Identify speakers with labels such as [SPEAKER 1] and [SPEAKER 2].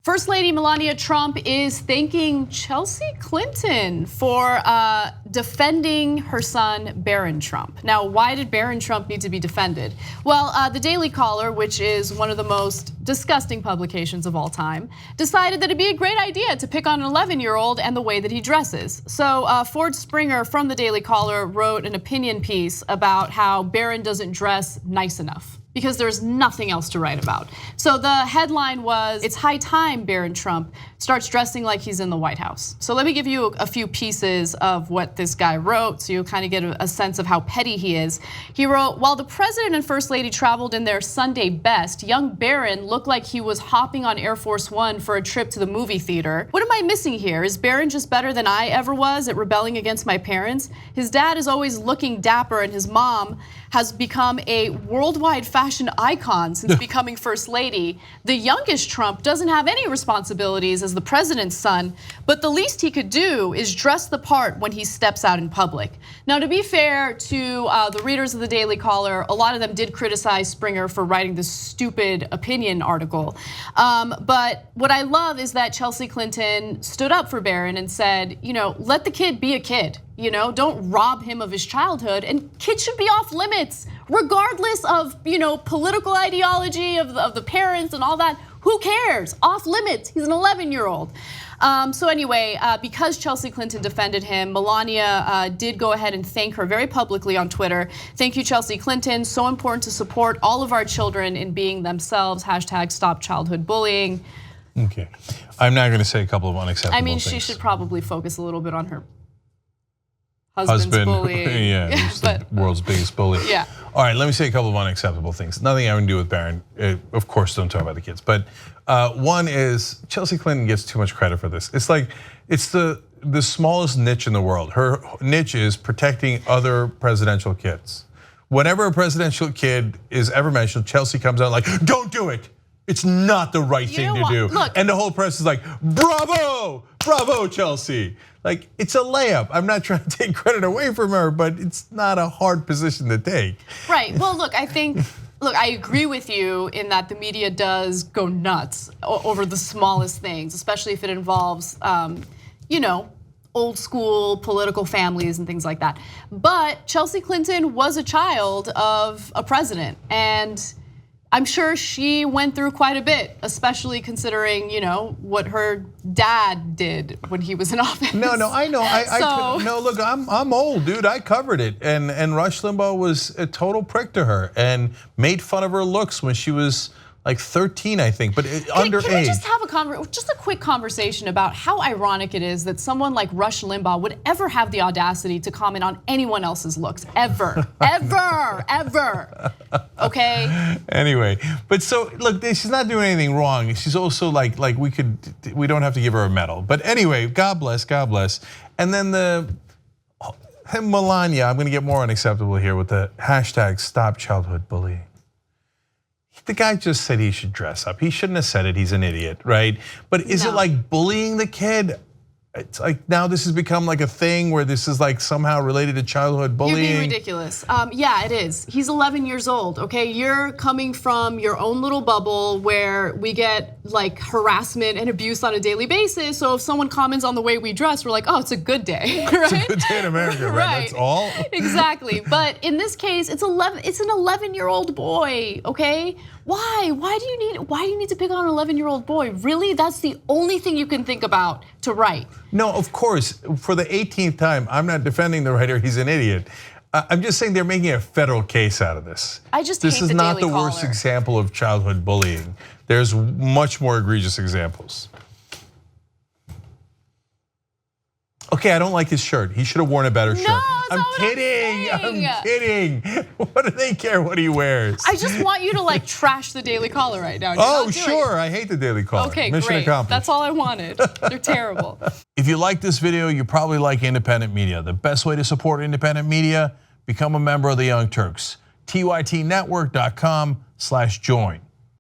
[SPEAKER 1] First Lady Melania Trump is thanking Chelsea Clinton for defending her son, Barron Trump. Now, why did Barron Trump need to be defended? Well, the Daily Caller, which is one of the most disgusting publications of all time, decided that it'd be a great idea to pick on an 11-year-old and the way that he dresses. So Ford Springer from the Daily Caller wrote an opinion piece about how Barron doesn't dress nice enough, because there's nothing else to write about. So the headline was, "It's high time Barron Trump starts dressing like he's in the White House." So let me give you a few pieces of what this guy wrote so you kind of get a sense of how petty he is. He wrote, "While the president and first lady traveled in their Sunday best, young Barron looked like he was hopping on Air Force One for a trip to the movie theater. What am I missing here? Is Barron just better than I ever was at rebelling against my parents? His dad is always looking dapper and his mom has become a worldwide fashion icon since becoming first lady. The youngest Trump doesn't have any responsibilities as the president's son, but the least he could do is dress the part when he steps out in public." Now, to be fair to the readers of the Daily Caller, a lot of them did criticize Springer for writing this stupid opinion article. But what I love is that Chelsea Clinton stood up for Barron and said, let the kid be a kid. Don't rob him of his childhood, and kids should be off limits, regardless of political ideology of the parents and all that. Who cares? Off limits. He's an 11-year-old. So anyway, because Chelsea Clinton defended him, Melania did go ahead and thank her very publicly on Twitter. "Thank you, Chelsea Clinton. So important to support all of our children in being themselves. #StopChildhoodBullying."
[SPEAKER 2] Okay, I'm now going to say a couple of unacceptable things.
[SPEAKER 1] I mean, she should probably focus a little bit on her husband, bullying.
[SPEAKER 2] Yeah, he's the world's biggest bully.
[SPEAKER 1] Yeah.
[SPEAKER 2] All right, let me say a couple of unacceptable things. Nothing having to do with Barron. Of course, don't talk about the kids. But one is Chelsea Clinton gets too much credit for this. It's like it's the smallest niche in the world. Her niche is protecting other presidential kids. Whenever a presidential kid is ever mentioned, Chelsea comes out like, "Don't do it. It's not the right thing to do."
[SPEAKER 1] Look.
[SPEAKER 2] And the whole press is like, "Bravo, bravo, Chelsea." Like, it's a layup. I'm not trying to take credit away from her, but it's not a hard position to take.
[SPEAKER 1] Right, well look, I agree with you in that the media does go nuts over the smallest things, especially if it involves, old school political families and things like that. But Chelsea Clinton was a child of a president, and I'm sure she went through quite a bit, especially considering, what her dad did when he was in office.
[SPEAKER 2] No, I know. No, look, I'm old, dude. I covered it, and Rush Limbaugh was a total prick to her and made fun of her looks when she was like 13, I think, but underage.
[SPEAKER 1] Can we just have a quick conversation about how ironic it is that someone like Rush Limbaugh would ever have the audacity to comment on anyone else's looks, ever, ever, okay?
[SPEAKER 2] Anyway, but so look, she's not doing anything wrong. She's also like we don't have to give her a medal. But anyway, God bless. And then Melania, I'm gonna get more unacceptable here with the #StopChildhoodBullying. The guy just said he should dress up. He shouldn't have said it, he's an idiot, right? But is it like bullying the kid? It's like now this has become like a thing where this is like somehow related to childhood bullying.
[SPEAKER 1] You're being ridiculous. Yeah, it is. He's 11 years old, okay? You're coming from your own little bubble where we get like harassment and abuse on a daily basis. So if someone comments on the way we dress, we're like, oh, it's a good day, right?
[SPEAKER 2] It's a good day in America, right? That's all?
[SPEAKER 1] Exactly, but in this case, it's an 11-year-old boy, okay? Why? Why do you need to pick on an 11-year-old boy? Really? That's the only thing you can think about to write.
[SPEAKER 2] No, of course, for the 18th time, I'm not defending the writer, he's an idiot. I'm just saying they're making a federal case out of this.
[SPEAKER 1] This
[SPEAKER 2] is not the worst example of childhood bullying. There's much more egregious examples. Okay, I don't like his shirt. He should have worn a better shirt. I'm kidding. What do they care what he wears?
[SPEAKER 1] I just want you to like trash the Daily Caller right now.
[SPEAKER 2] Oh, sure, I hate the Daily Caller.
[SPEAKER 1] Okay,
[SPEAKER 2] Mission
[SPEAKER 1] great.
[SPEAKER 2] accomplished.
[SPEAKER 1] That's all I wanted. They're terrible.
[SPEAKER 2] If you like this video, you probably like independent media. The best way to support independent media, become a member of the Young Turks. TYTnetwork.com/join.